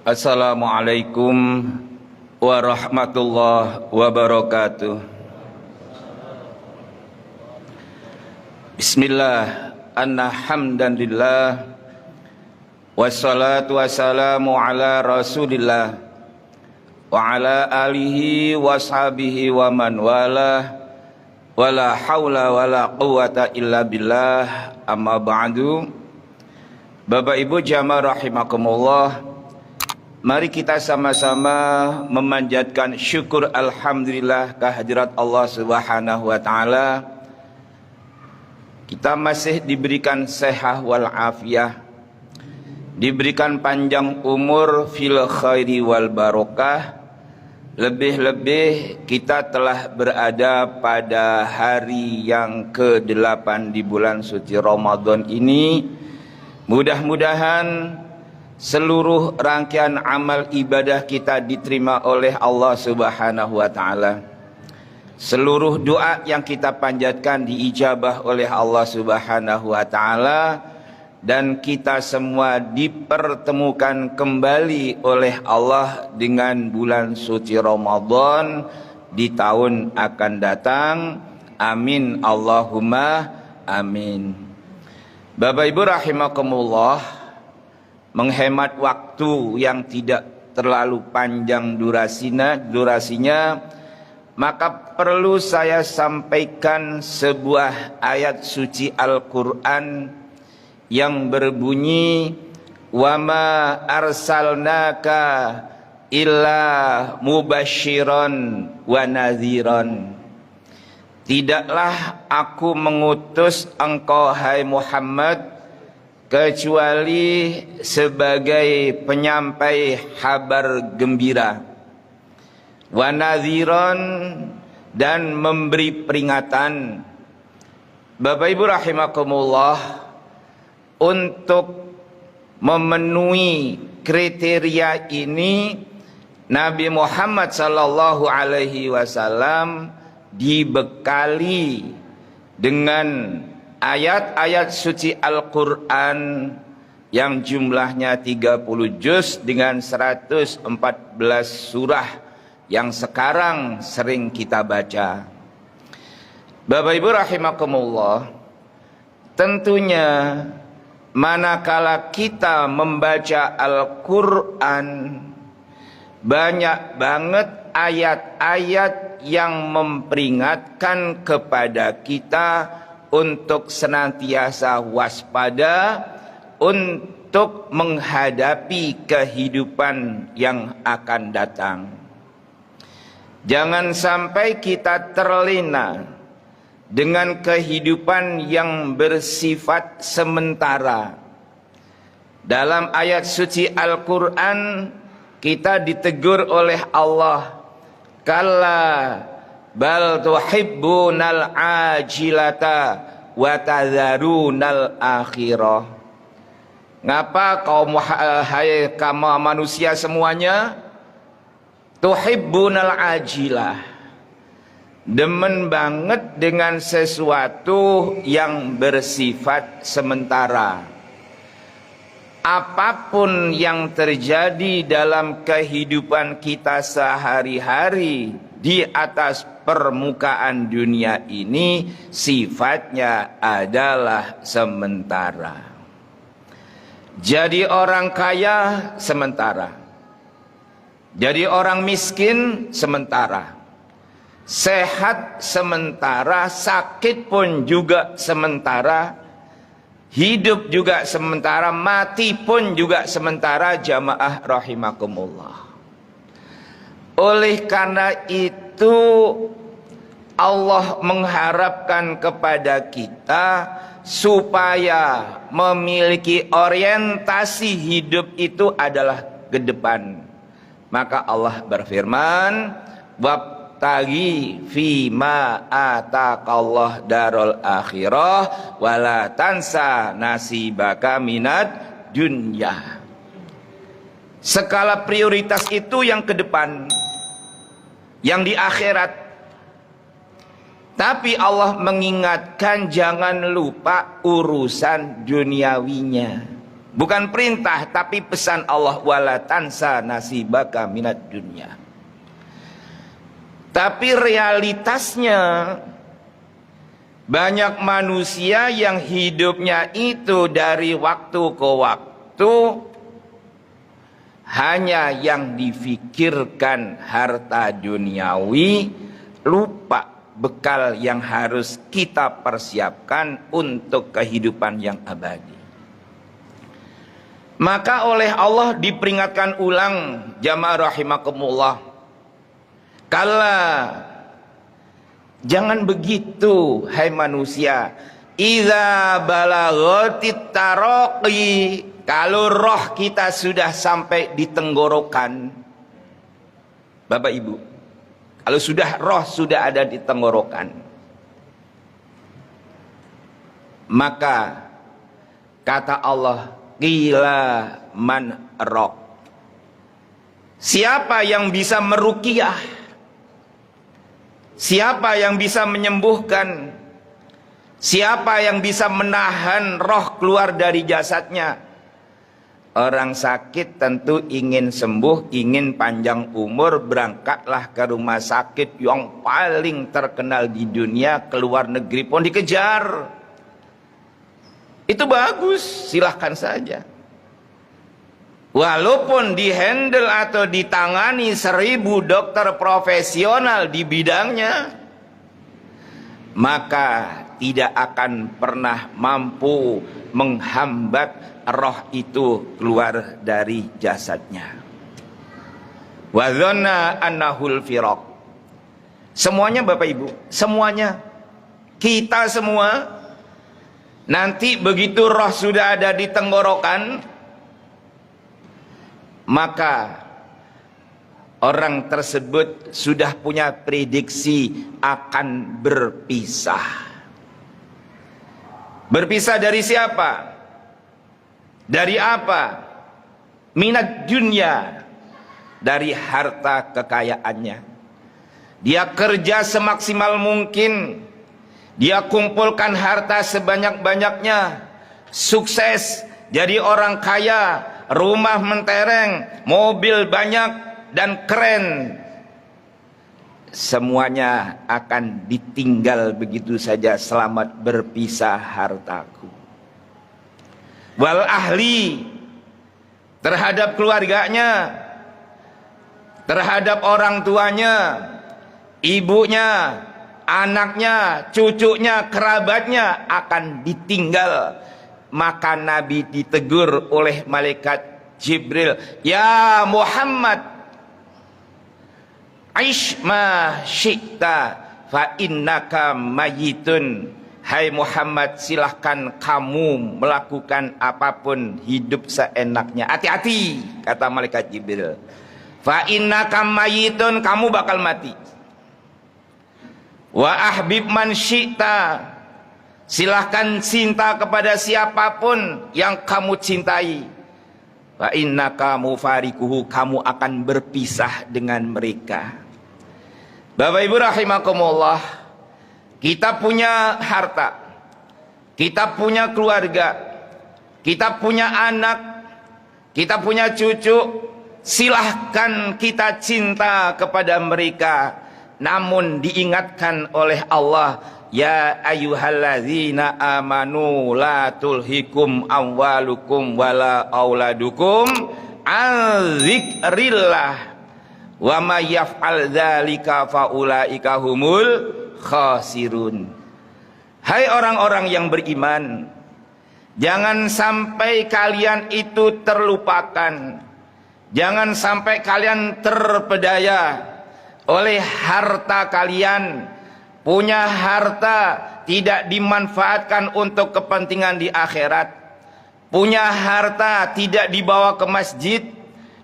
Assalamualaikum warahmatullahi wabarakatuh. Bismillah, alhamdulillah, wassalatu wassalamu ala rasulillah wa ala alihi washabihi wa man walah, wala hawla wala quwata illa billah, amma ba'du. Bapak Ibu jamaah rahimakumullah, mari kita sama-sama memanjatkan syukur alhamdulillah kehadirat Allah Subhanahu wa taala. Kita masih diberikan sehat wal afiyah, diberikan panjang umur fil khairi wal barokah. Lebih-lebih kita telah berada pada hari yang ke-8 di bulan suci Ramadan ini. Mudah-mudahan seluruh rangkaian amal ibadah kita diterima oleh Allah Subhanahu wa taala. Seluruh doa yang kita panjatkan diijabah oleh Allah Subhanahu wa taala, dan kita semua dipertemukan kembali oleh Allah dengan bulan suci Ramadan di tahun akan datang. Amin Allahumma amin. Bapak Ibu rahimakumullah, menghemat waktu yang tidak terlalu panjang durasinya, maka perlu saya sampaikan sebuah ayat suci Al-Quran yang berbunyi, wa ma arsalnaka illa mubasyiran wa nadhiran. Tidaklah aku mengutus engkau hai Muhammad kecuali sebagai penyampai kabar gembira, wa nadhiran, dan memberi peringatan. Bapak Ibu rahimakumullah, untuk memenuhi kriteria ini Nabi Muhammad sallallahu alaihi wasallam dibekali dengan ayat-ayat suci Al-Quran yang jumlahnya 30 juz dengan 114 surah yang sekarang sering kita baca. Bapak Ibu rahimakumullah, tentunya manakala kita membaca Al-Quran, banyak banget ayat-ayat yang memperingatkan kepada kita untuk senantiasa waspada untuk menghadapi kehidupan yang akan datang. Jangan sampai kita terlena dengan kehidupan yang bersifat sementara. Dalam ayat suci Al-Quran kita ditegur oleh Allah, kalla bal tuhibbunal ajilata wa tadharunal akhirah. Ngapa hai kamu manusia semuanya tuhibbunal ajilah, demen banget dengan sesuatu yang bersifat sementara. Apapun yang terjadi dalam kehidupan kita sehari-hari di atas permukaan dunia ini sifatnya adalah sementara. Jadi orang kaya sementara, jadi orang miskin sementara, sehat sementara, sakit pun juga sementara, hidup juga sementara, mati pun juga sementara. Jamaah rahimakumullah. Oleh karena itu Allah mengharapkan kepada kita supaya memiliki orientasi hidup itu adalah ke depan. Maka Allah berfirman, wabtaghi fima ataqallah darul akhirah wala tansa nasibaka minad dunya. Skala prioritas itu yang ke depan, yang di akhirat. Tapi Allah mengingatkan jangan lupa urusan duniawinya. Bukan perintah, tapi pesan Allah, wala tansa nasibaka minad dunya. Tapi realitasnya banyak manusia yang hidupnya itu dari waktu ke waktu hanya yang difikirkan harta duniawi, lupa bekal yang harus kita persiapkan untuk kehidupan yang abadi. Maka oleh Allah diperingatkan ulang, jamaah rahimakumullah, kala, jangan begitu hai manusia. Idza balaghatit taraqi, kalau roh kita sudah sampai di tenggorokan, Bapak Ibu, kalau sudah roh sudah ada di tenggorokan, maka kata Allah, qila man raq, siapa yang bisa meruqyah, siapa yang bisa menyembuhkan, siapa yang bisa menahan roh keluar dari jasadnya. Orang sakit tentu ingin sembuh, ingin panjang umur, berangkatlah ke rumah sakit yang paling terkenal di dunia, keluar negeri pun dikejar. Itu bagus, silahkan saja. Walaupun dihandle atau ditangani 1000 dokter profesional di bidangnya, maka tidak akan pernah mampu menghambat roh itu keluar dari jasadnya. Wa dhanna annahul firaq. Semuanya Bapak Ibu, semuanya, kita semua, nanti begitu roh sudah ada di tenggorokan, maka orang tersebut sudah punya prediksi akan berpisah. Berpisah dari siapa? Dari apa? Minat dunia, dari harta kekayaannya. Dia kerja semaksimal mungkin, dia kumpulkan harta sebanyak-banyaknya, sukses, jadi orang kaya, rumah mentereng, mobil banyak dan keren. Semuanya akan ditinggal begitu saja, selamat berpisah hartaku. Wal ahli, terhadap keluarganya, terhadap orang tuanya, ibunya, anaknya, cucunya, kerabatnya akan ditinggal. Maka Nabi ditegur oleh malaikat Jibril, ya Muhammad, aish ma syi'ta fa innaka mayitun. Hai Muhammad, silahkan kamu melakukan apapun, hidup seenaknya. Hati-hati, kata malaikat Jibril, fa innaka mayitun, kamu bakal mati. Wa ahbib man syi'ta, silahkan cinta kepada siapapun yang kamu cintai. Wa innaka mufarikuhu, kamu akan berpisah dengan mereka. Bapak Ibu rahimakumullah, kita punya harta, kita punya keluarga, kita punya anak, kita punya cucu, silahkan kita cinta kepada mereka. Namun diingatkan oleh Allah, ya ayyuhalladzina amanu la tulhikum amwalukum wala auladukum an dzikrillah wa may yaf'al dzalika faulaika humul khasirun. Hai orang-orang yang beriman, jangan sampai kalian itu terlupakan, jangan sampai kalian terpedaya oleh harta kalian. Punya harta tidak dimanfaatkan untuk kepentingan di akhirat. Punya harta tidak dibawa ke masjid.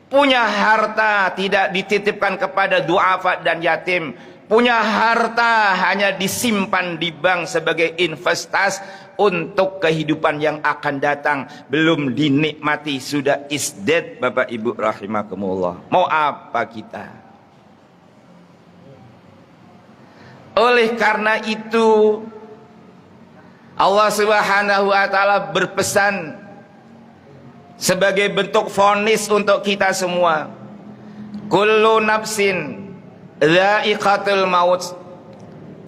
Punya harta tidak dititipkan kepada duafa dan yatim. Punya harta hanya disimpan di bank sebagai investasi untuk kehidupan yang akan datang. Belum dinikmati, sudah is dead, Bapak Ibu rahimakumullah. Mau apa kita? Oleh karena itu Allah Subhanahu wa taala berpesan, sebagai bentuk vonis untuk kita semua. Kullu nafsin dha'iqatul maut.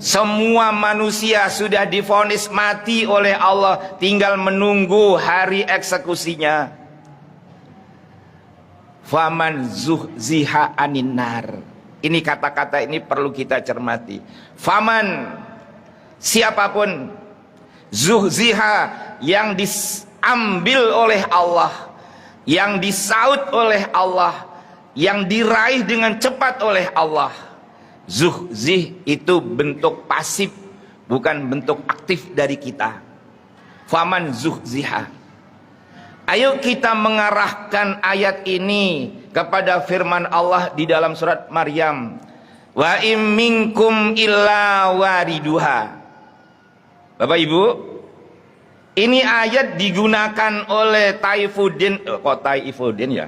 Semua manusia sudah divonis mati oleh Allah, tinggal menunggu hari eksekusinya. Faman zuhziha anin nar. Ini kata-kata ini perlu kita cermati. Faman, siapapun, zuhziha, yang diambil oleh Allah, yang disaut oleh Allah, yang diraih dengan cepat oleh Allah. Zuhzih itu bentuk pasif, bukan bentuk aktif dari kita. Faman zuhziha. Ayo kita mengarahkan ayat ini kepada firman Allah di dalam surat Maryam. Wa im minkum illa wariduha. Bapak Ibu, ini ayat digunakan oleh Taifuddin. Kok Taifuddin ya?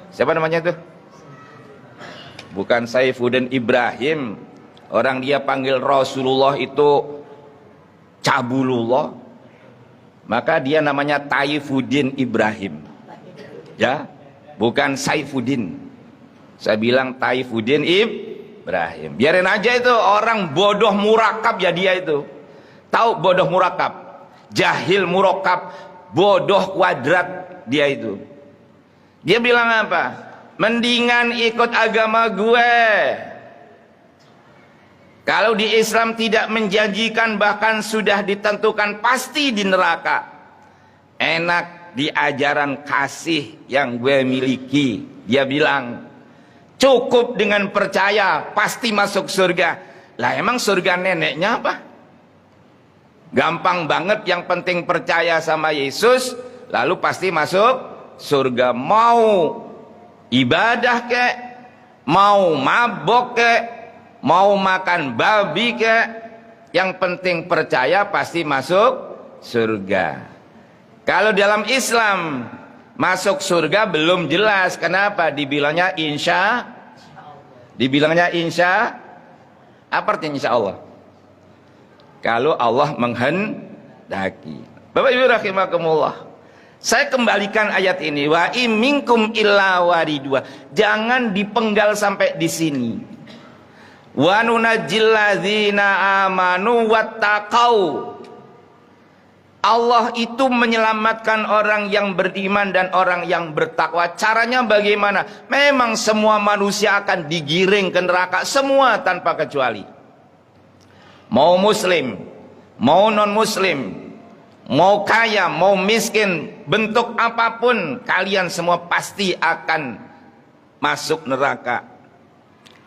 Siapa namanya itu? Bukan Saifuddin Ibrahim. Orang dia panggil Rasulullah itu Cabulullah. Maka dia namanya Taifuddin Ibrahim. Ya, bukan Saifuddin. Saya bilang Taifuddin Ibrahim. Biarin aja itu, orang bodoh murakab ya dia itu. Tahu bodoh murakab? Jahil murakab, bodoh kuadrat dia itu. Dia bilang apa? Mendingan ikut agama gue. Kalau di Islam tidak menjanjikan, bahkan sudah ditentukan pasti di neraka. Enak di ajaran kasih yang gue miliki. Dia bilang, cukup dengan percaya pasti masuk surga. Lah emang surga neneknya apa? Gampang banget, yang penting percaya sama Yesus, lalu pasti masuk surga. Mau ibadah kek, mau mabok kek, mau makan babi kek, yang penting percaya pasti masuk surga. Kalau dalam Islam masuk surga belum jelas. Kenapa? Dibilangnya insya. Dibilangnya insya. Apa artinya insya Allah? Kalau Allah menghendaki. Bapak Ibu rahimakumullah, saya kembalikan ayat ini. Wa im minkum illa waridua. Jangan dipenggal sampai di sini. Wa nunajjil ladzina amanu wattaqau. Allah itu menyelamatkan orang yang beriman dan orang yang bertakwa. Caranya bagaimana? Memang semua manusia akan digiring ke neraka, semua tanpa kecuali. Mau muslim, mau non muslim, mau kaya, mau miskin, bentuk apapun, kalian semua pasti akan masuk neraka.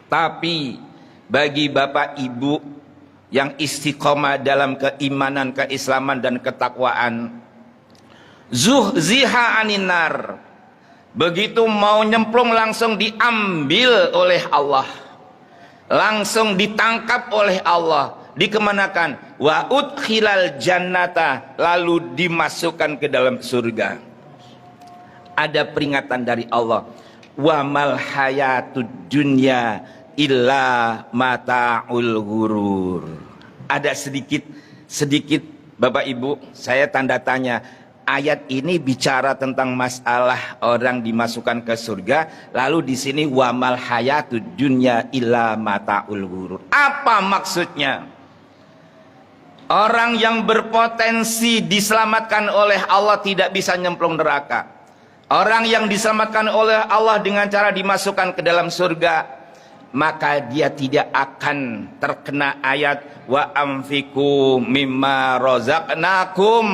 Tapi bagi bapak ibu yang istiqomah dalam keimanan, keislaman dan ketakwaan, zuhziha aninar, begitu mau nyemplung langsung diambil oleh Allah, langsung ditangkap oleh Allah, dikemanakan? Wa udkhilal jannata, lalu dimasukkan ke dalam surga. Ada peringatan dari Allah, wa mal hayatud dunya illa mata'ul ghurur. Ada sedikit Bapak Ibu, saya tanda tanya. Ayat ini bicara tentang masalah orang dimasukkan ke surga, lalu di sini wa mal hayatud dunya illa mata'ul ghurur. Apa maksudnya? Orang yang berpotensi diselamatkan oleh Allah tidak bisa nyemplung neraka. Orang yang diselamatkan oleh Allah dengan cara dimasukkan ke dalam surga, maka dia tidak akan terkena ayat wa anfiqu mimma razaqnakum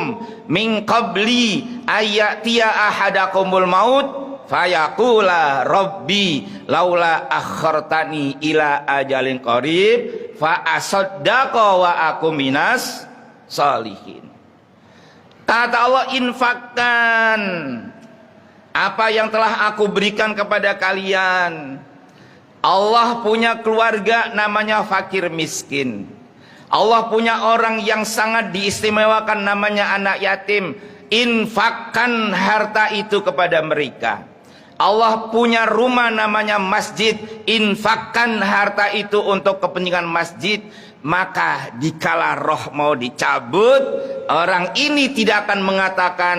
min qabli ayatiya ahadakumul maut fayaqula rabbi laula akhartani ila ajalin qarib fa asaddaqa wa aku minas sholihin. Kata Allah, infakkan apa yang telah aku berikan kepada kalian. Allah punya keluarga namanya fakir miskin. Allah punya orang yang sangat diistimewakan namanya anak yatim. Infakkan harta itu kepada mereka. Allah punya rumah namanya masjid. Infakkan harta itu untuk kepentingan masjid. maka dikala roh mau dicabut, orang ini tidak akan mengatakan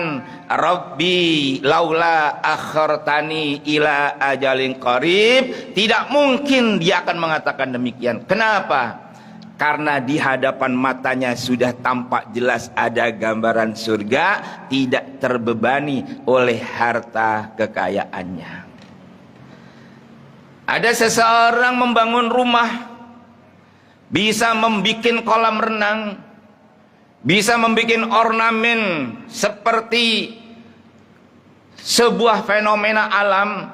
Rabbi laula akhartani ila ajalin qarib. Tidak mungkin dia akan mengatakan demikian. Kenapa? Karena di hadapan matanya sudah tampak jelas ada gambaran surga, tidak terbebani oleh harta kekayaannya. Ada seseorang membangun rumah, bisa membuat kolam renang, bisa membuat ornamen seperti sebuah fenomena alam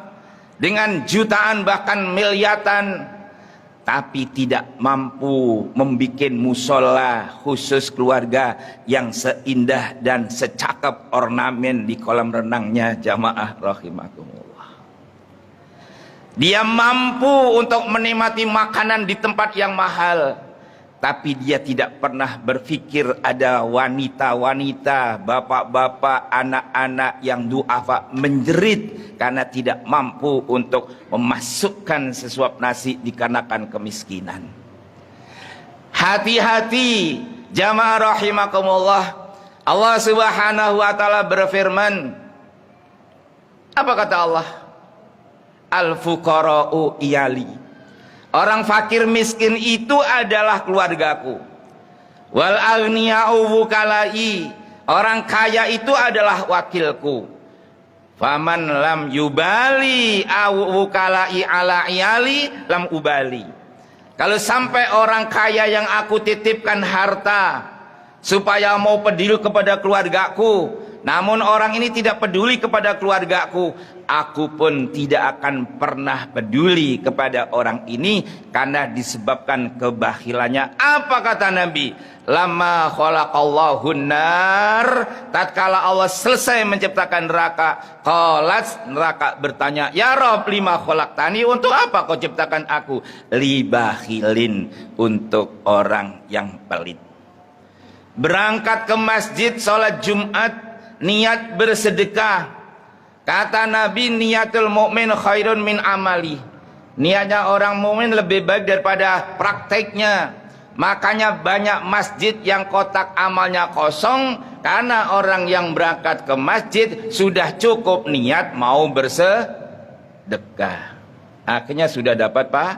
dengan jutaan bahkan miliaran, tapi tidak mampu membuat musola khusus keluarga yang seindah dan secakap ornamen di kolam renangnya. Jamaah rahimakumullah. Dia mampu untuk menikmati makanan di tempat yang mahal, tapi dia tidak pernah berpikir ada wanita-wanita, bapak-bapak, anak-anak yang duafa menjerit karena tidak mampu untuk memasukkan sesuap nasi dikarenakan kemiskinan. Hati-hati jamaah rahimakumullah. Allah Subhanahu wa taala berfirman, apa kata Allah? Al-fuqara'u iyali. Orang fakir miskin itu adalah keluargaku. Wal aghniya'u wukalai. Orang kaya itu adalah wakilku. Faman lam yubali au wukalai ala iyali lam ubali. Kalau sampai orang kaya yang aku titipkan harta supaya mau peduli kepada keluargaku, namun orang ini tidak peduli kepada keluargaku, aku pun tidak akan pernah peduli kepada orang ini karena disebabkan kebahilannya. Apa kata Nabi? Lama khalaqallahu nar, tatkala Allah selesai menciptakan neraka, qalat, neraka bertanya, ya Rabb lima khalaqtani, untuk apa kau ciptakan aku? Libahilin, untuk orang yang pelit. Berangkat ke masjid sholat Jumat, niat bersedekah. Kata Nabi, niatul mukmin khairun min amali. Niatnya orang mukmin lebih baik daripada prakteknya. Makanya banyak masjid yang kotak amalnya kosong, karena orang yang berangkat ke masjid sudah cukup niat mau bersedekah. Akhirnya sudah dapat Pak.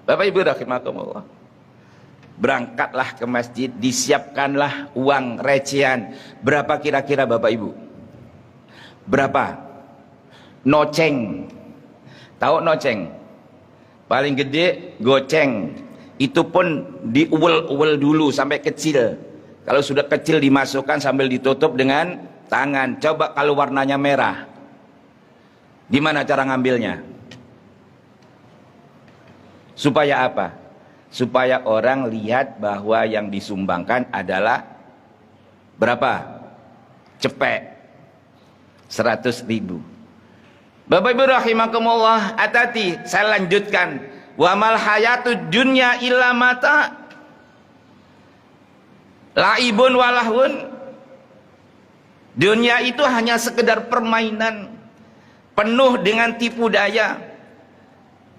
Bapak Ibu rahimakumullah. Berangkatlah ke masjid, disiapkanlah uang recehan. Berapa kira-kira Bapak Ibu? Berapa? Noceng. Tahu noceng? Paling gede goceng. Itu pun diuwel-uwel dulu sampai kecil. Kalau sudah kecil dimasukkan sambil ditutup dengan tangan. Coba kalau warnanya merah, gimana cara ngambilnya? Supaya apa? Supaya orang lihat bahwa yang disumbangkan adalah berapa? Cepek 100.000. Bapak Ibu rahimakumullah, hati-hati, saya lanjutkan. Wa mal hayatud dunya illa mata laibun walahun. Dunia itu hanya sekedar permainan penuh dengan tipu daya.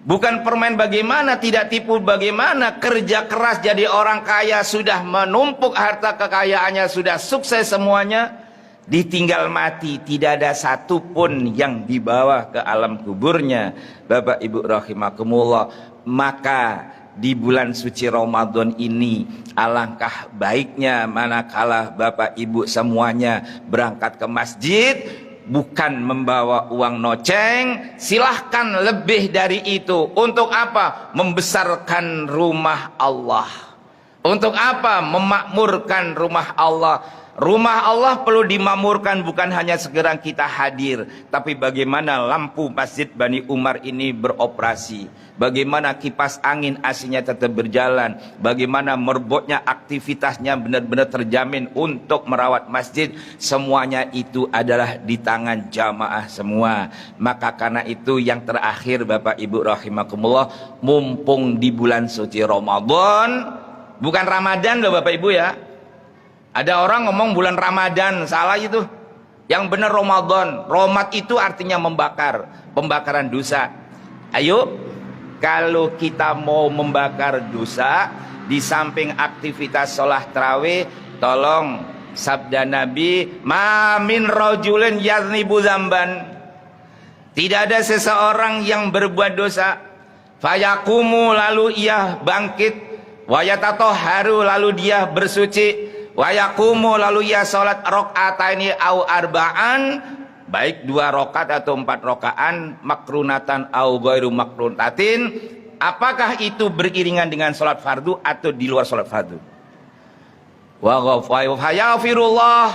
Bukan permain bagaimana tidak tipu, bagaimana kerja keras jadi orang kaya, sudah menumpuk harta kekayaannya, sudah sukses semuanya, ditinggal mati, tidak ada satupun yang dibawa ke alam kuburnya. Bapak Ibu rahimakumullah, maka di bulan suci Ramadan ini alangkah baiknya manakala Bapak Ibu semuanya berangkat ke masjid, bukan membawa uang noceng, silahkan lebih dari itu. Untuk apa? Membesarkan rumah Allah. Untuk apa? Memakmurkan rumah Allah. Rumah Allah perlu dimakmurkan, bukan hanya sekedar kita hadir, tapi bagaimana lampu Masjid Bani Umar ini beroperasi, bagaimana kipas angin AC-nya tetap berjalan, bagaimana merbotnya aktivitasnya benar-benar terjamin untuk merawat masjid. Semuanya itu adalah di tangan jamaah semua. Maka karena itu yang terakhir Bapak Ibu rahimakumullah, mumpung di bulan suci Ramadan, bukan Ramadan loh Bapak Ibu ya. Ada orang ngomong bulan Ramadan, salah itu. Yang benar Ramadan. Romat itu artinya membakar, pembakaran dosa. Ayo, kalau kita mau membakar dosa, di samping aktivitas sholat tarawih, tolong sabda Nabi, ma min rajulin yaznibu dzamban, tidak ada seseorang yang berbuat dosa, fayakumu lalu ia bangkit, wayatatoharu lalu dia bersuci, wayakumu lalu ia sholat rakaataini au arba'an, baik 2 rakaat atau 4 rakaat, makrunatan au ghairu makrunatin, apakah itu beriringan dengan sholat fardu atau di luar sholat fardu. Wa ghafirullah,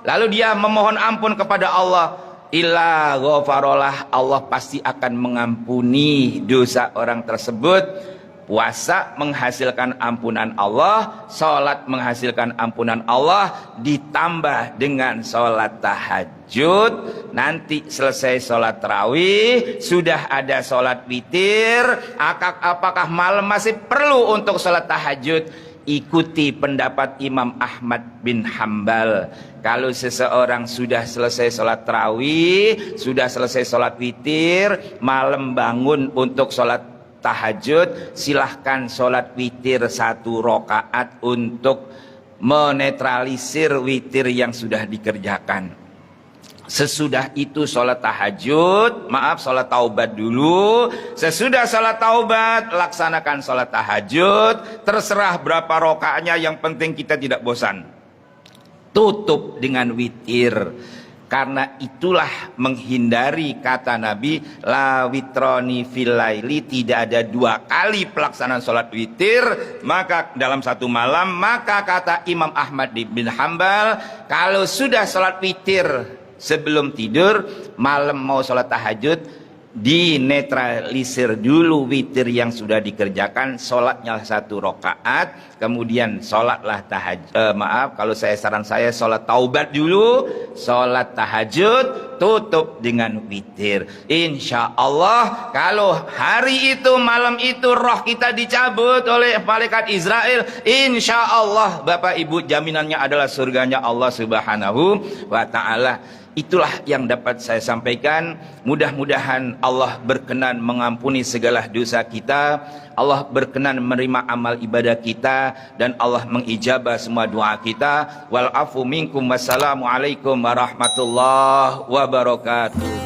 lalu dia memohon ampun kepada Allah, illa ghafarallah, Allah pasti akan mengampuni dosa orang tersebut. Puasa menghasilkan ampunan Allah, sholat menghasilkan ampunan Allah, ditambah dengan sholat tahajud. Nanti selesai sholat tarawih, sudah ada sholat witir. Apakah malam masih perlu untuk sholat tahajud? Ikuti pendapat Imam Ahmad bin Hambal. Kalau seseorang sudah selesai sholat tarawih, sudah selesai sholat witir, malam bangun untuk sholat tahajud, silahkan sholat witir 1 rakaat untuk menetralisir witir yang sudah dikerjakan. Sesudah itu sholat tahajud, sholat taubat dulu. Sesudah sholat taubat, laksanakan sholat tahajud. Terserah berapa rakaatnya, yang penting kita tidak bosan. Tutup dengan witir. Karena itulah menghindari kata Nabi, la witroni fil laili, tidak ada 2 kali pelaksanaan sholat witir maka dalam 1 malam. Maka kata Imam Ahmad bin Hambal, kalau sudah sholat witir sebelum tidur, malam mau sholat tahajud, dinetralisir dulu witir yang sudah dikerjakan, sholatnya 1 rakaat, kemudian sholatlah tahajud, kalau saran saya sholat taubat dulu, sholat tahajud, tutup dengan witir. Insya Allah kalau hari itu, malam itu roh kita dicabut oleh malaikat Israel, insya Allah Bapak Ibu, jaminannya adalah surganya Allah Subhanahu wa Ta'ala. Itulah yang dapat saya sampaikan. Mudah-mudahan Allah berkenan mengampuni segala dosa kita, Allah berkenan menerima amal ibadah kita, dan Allah mengijabah semua doa kita. Wal afu minkum, wassalamualaikum warahmatullahi wabarakatuh.